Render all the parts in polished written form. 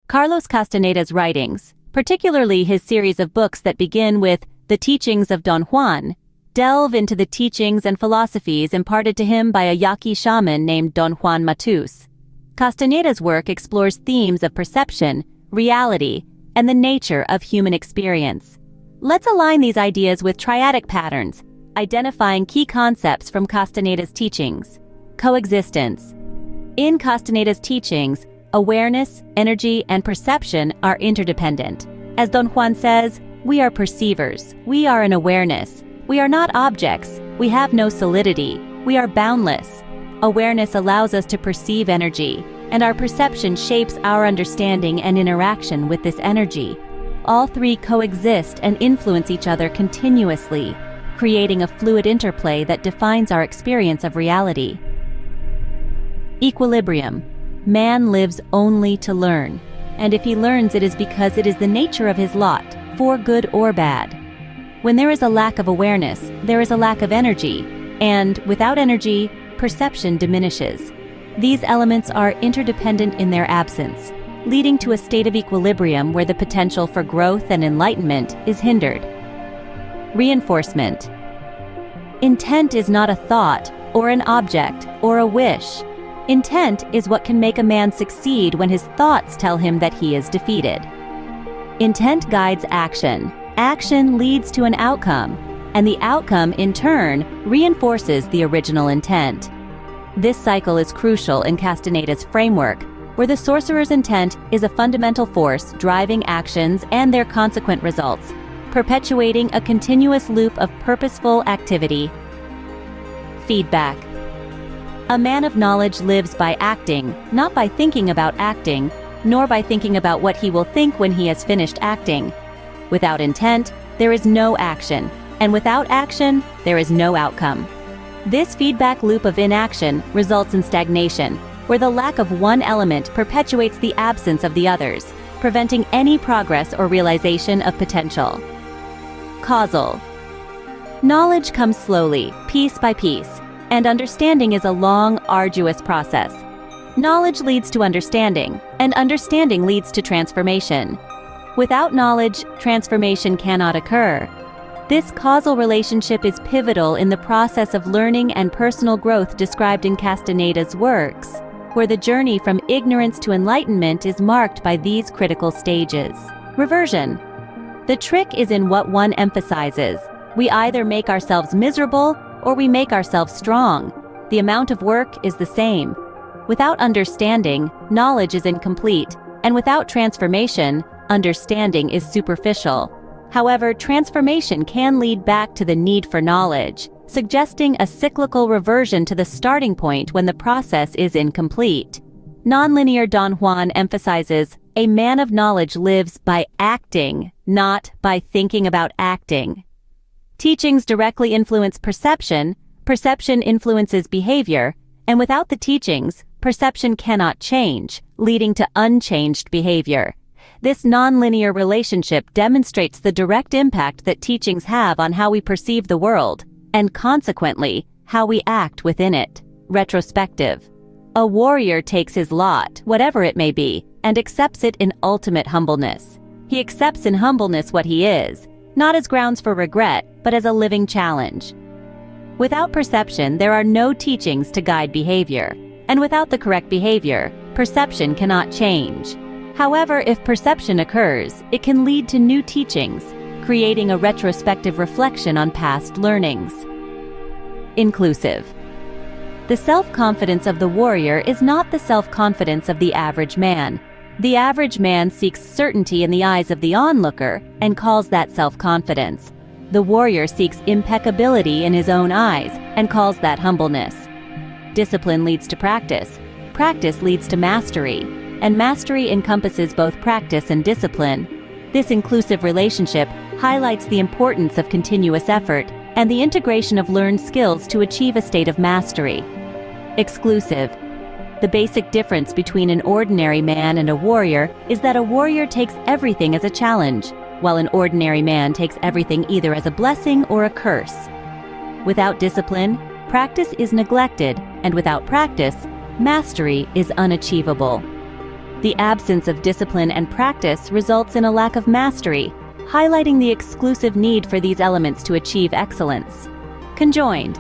Carlos Castaneda's writings, particularly his series of books that begin with The Teachings of Don Juan, delve into the teachings and philosophies imparted to him by a Yaqui shaman named Don Juan Matus. Castaneda's work explores themes of perception, reality, and the nature of human experience. Let's align these ideas with triadic patterns, identifying key concepts from Castaneda's teachings. Coexistence. In Castaneda's teachings, awareness, energy, and perception are interdependent. As Don Juan says, we are perceivers, we are an awareness. We are not objects, we have no solidity, we are boundless. Awareness allows us to perceive energy, and our perception shapes our understanding and interaction with this energy. All three coexist and influence each other continuously, creating a fluid interplay that defines our experience of reality. Equilibrium. Man lives only to learn, and if he learns, it is because it is the nature of his lot, for good or bad. When there is a lack of awareness, there is a lack of energy, and without energy, perception diminishes. These elements are interdependent in their absence, leading to a state of equilibrium where the potential for growth and enlightenment is hindered. Reinforcement. Intent is not a thought, or an object, or a wish. Intent is what can make a man succeed when his thoughts tell him that he is defeated. Intent guides action. Action leads to an outcome, and the outcome, in turn, reinforces the original intent. This cycle is crucial in Castaneda's framework, where the sorcerer's intent is a fundamental force driving actions and their consequent results, perpetuating a continuous loop of purposeful activity. Feedback. A man of knowledge lives by acting, not by thinking about acting, nor by thinking about what he will think when he has finished acting. Without intent, there is no action, and without action, there is no outcome. This feedback loop of inaction results in stagnation, where the lack of one element perpetuates the absence of the others, preventing any progress or realization of potential. Causal. Knowledge comes slowly, piece by piece, and understanding is a long, arduous process. Knowledge leads to understanding, and understanding leads to transformation. Without knowledge, transformation cannot occur. This causal relationship is pivotal in the process of learning and personal growth described in Castaneda's works, where the journey from ignorance to enlightenment is marked by these critical stages. Reversion. The trick is in what one emphasizes. We either make ourselves miserable or we make ourselves strong. The amount of work is the same. Without understanding, knowledge is incomplete, and without transformation, understanding is superficial. However, transformation can lead back to the need for knowledge, suggesting a cyclical reversion to the starting point when the process is incomplete. Nonlinear Don Juan emphasizes, a man of knowledge lives by acting, not by thinking about acting. Teachings directly influence perception, perception influences behavior, and without the teachings, perception cannot change, leading to unchanged behavior. This nonlinear relationship demonstrates the direct impact that teachings have on how we perceive the world, and consequently, how we act within it. Retrospective. A warrior takes his lot, whatever it may be, and accepts it in ultimate humbleness. He accepts in humbleness what he is, not as grounds for regret, but as a living challenge. Without perception, there are no teachings to guide behavior, and without the correct behavior, perception cannot change. However, if perception occurs, it can lead to new teachings, creating a retrospective reflection on past learnings. Inclusive. The self-confidence of the warrior is not the self-confidence of the average man. The average man seeks certainty in the eyes of the onlooker and calls that self-confidence. The warrior seeks impeccability in his own eyes and calls that humbleness. Discipline leads to practice. Practice leads to mastery. And mastery encompasses both practice and discipline. This inclusive relationship highlights the importance of continuous effort and the integration of learned skills to achieve a state of mastery. Exclusive. The basic difference between an ordinary man and a warrior is that a warrior takes everything as a challenge, while an ordinary man takes everything either as a blessing or a curse. Without discipline, practice is neglected, and without practice, mastery is unachievable. The absence of discipline and practice results in a lack of mastery, highlighting the exclusive need for these elements to achieve excellence. Conjoined.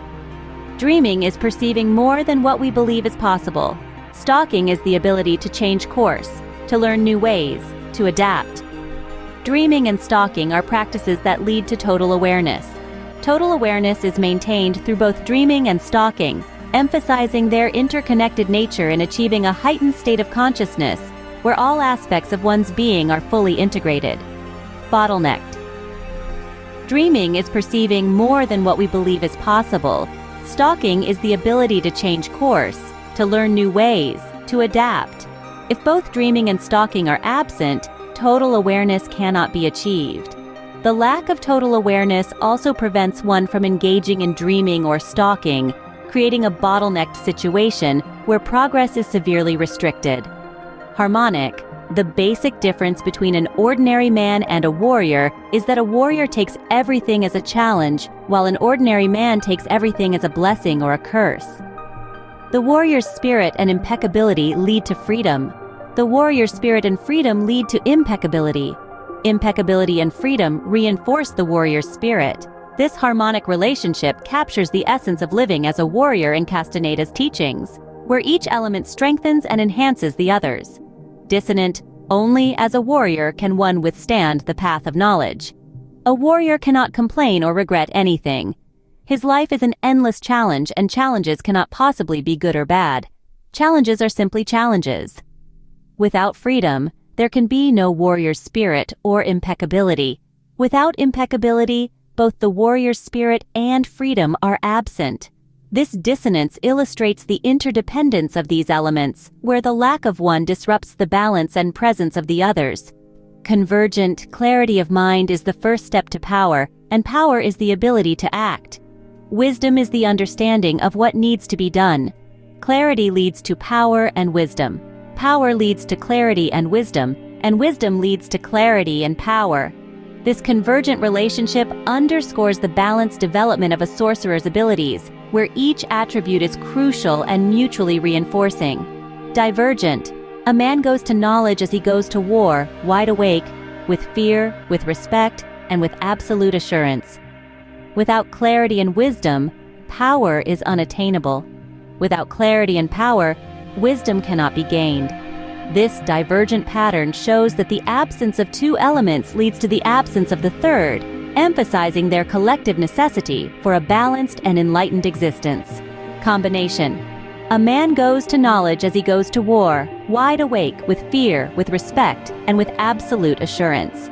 Dreaming is perceiving more than what we believe is possible. Stalking is the ability to change course, to learn new ways, to adapt. Dreaming and stalking are practices that lead to total awareness. Total awareness is maintained through both dreaming and stalking, emphasizing their interconnected nature in achieving a heightened state of consciousness, where all aspects of one's being are fully integrated. Bottlenecked. Dreaming is perceiving more than what we believe is possible. Stalking is the ability to change course, to learn new ways, to adapt. If both dreaming and stalking are absent, total awareness cannot be achieved. The lack of total awareness also prevents one from engaging in dreaming or stalking, creating a bottlenecked situation where progress is severely restricted. Harmonic. The basic difference between an ordinary man and a warrior is that a warrior takes everything as a challenge, while an ordinary man takes everything as a blessing or a curse. The warrior's spirit and impeccability lead to freedom. The warrior's spirit and freedom lead to impeccability. Impeccability and freedom reinforce the warrior's spirit. This harmonic relationship captures the essence of living as a warrior in Castaneda's teachings, where each element strengthens and enhances the others. Dissonant, only as a warrior can one withstand the path of knowledge. A warrior cannot complain or regret anything. His life is an endless challenge, and challenges cannot possibly be good or bad. Challenges are simply challenges. Without freedom, there can be no warrior spirit or impeccability. Without impeccability, both the warrior spirit and freedom are absent. This dissonance illustrates the interdependence of these elements, where the lack of one disrupts the balance and presence of the others. Convergent clarity of mind is the first step to power, and power is the ability to act. Wisdom is the understanding of what needs to be done. Clarity leads to power and wisdom. Power leads to clarity and wisdom leads to clarity and power. This convergent relationship underscores the balanced development of a sorcerer's abilities, where each attribute is crucial and mutually reinforcing. Divergent. A man goes to knowledge as he goes to war, wide awake, with fear, with respect, and with absolute assurance. Without clarity and wisdom, power is unattainable. Without clarity and power, wisdom cannot be gained. This divergent pattern shows that the absence of two elements leads to the absence of the third, emphasizing their collective necessity for a balanced and enlightened existence. Combination. A man goes to knowledge as he goes to war, wide awake, with fear, with respect, and with absolute assurance.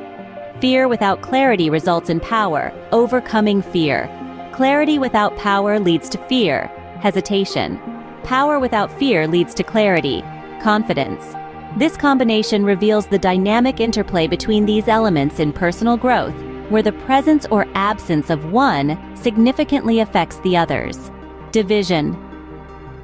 Fear without clarity results in power, overcoming fear. Clarity without power leads to fear, hesitation. Power without fear leads to clarity, confidence. This combination reveals the dynamic interplay between these elements in personal growth, where the presence or absence of one significantly affects the others. Division.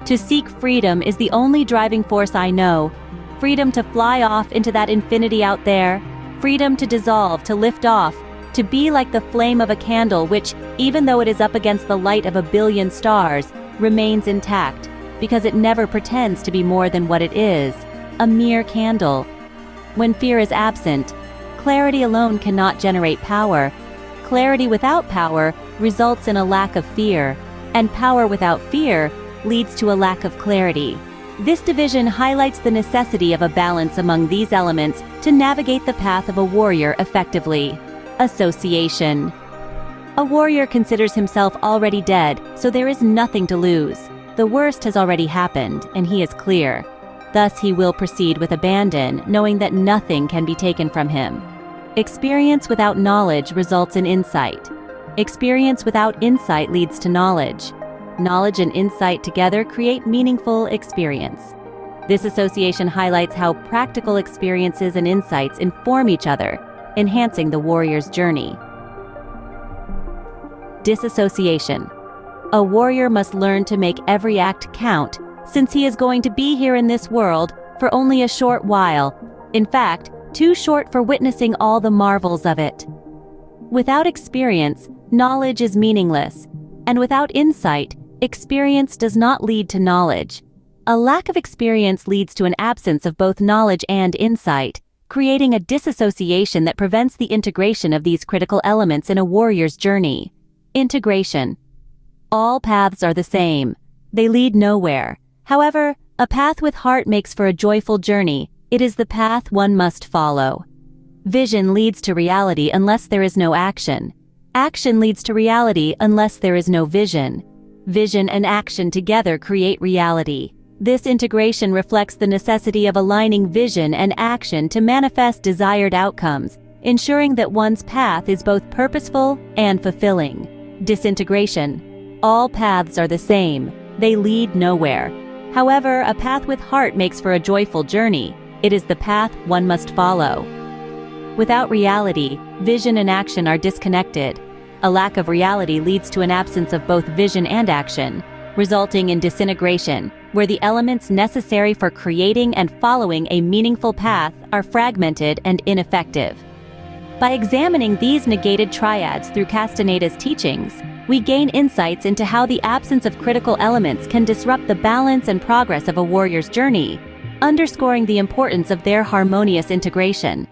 To seek freedom is the only driving force I know. Freedom to fly off into that infinity out there. Freedom to dissolve, to lift off, to be like the flame of a candle which, even though it is up against the light of a billion stars, remains intact, because it never pretends to be more than what it is, a mere candle. When fear is absent, clarity alone cannot generate power. Clarity without power results in a lack of fear, and power without fear leads to a lack of clarity. This division highlights the necessity of a balance among these elements to navigate the path of a warrior effectively. Association. A warrior considers himself already dead, so there is nothing to lose. The worst has already happened, and he is clear. Thus he will proceed with abandon, knowing that nothing can be taken from him. Experience without knowledge results in insight. Experience without insight leads to knowledge. Knowledge and insight together create meaningful experience. This association highlights how practical experiences and insights inform each other, enhancing the warrior's journey. Disassociation. A warrior must learn to make every act count, since he is going to be here in this world for only a short while, in fact, too short for witnessing all the marvels of it. Without experience, knowledge is meaningless, and without insight, experience does not lead to knowledge. A lack of experience leads to an absence of both knowledge and insight, creating a disassociation that prevents the integration of these critical elements in a warrior's journey. Integration. All paths are the same. They lead nowhere. However, a path with heart makes for a joyful journey. It is the path one must follow. Vision leads to reality unless there is no action. Action leads to reality unless there is no vision. Vision and action together create reality. This integration reflects the necessity of aligning vision and action to manifest desired outcomes, ensuring that one's path is both purposeful and fulfilling. Disintegration. All paths are the same. They lead nowhere. However, a path with heart makes for a joyful journey. It is the path one must follow. Without reality, vision and action are disconnected. A lack of reality leads to an absence of both vision and action, resulting in disintegration, where the elements necessary for creating and following a meaningful path are fragmented and ineffective. By examining these negated triads through Castenada's teachings, we gain insights into how the absence of critical elements can disrupt the balance and progress of a warrior's journey, underscoring the importance of their harmonious integration.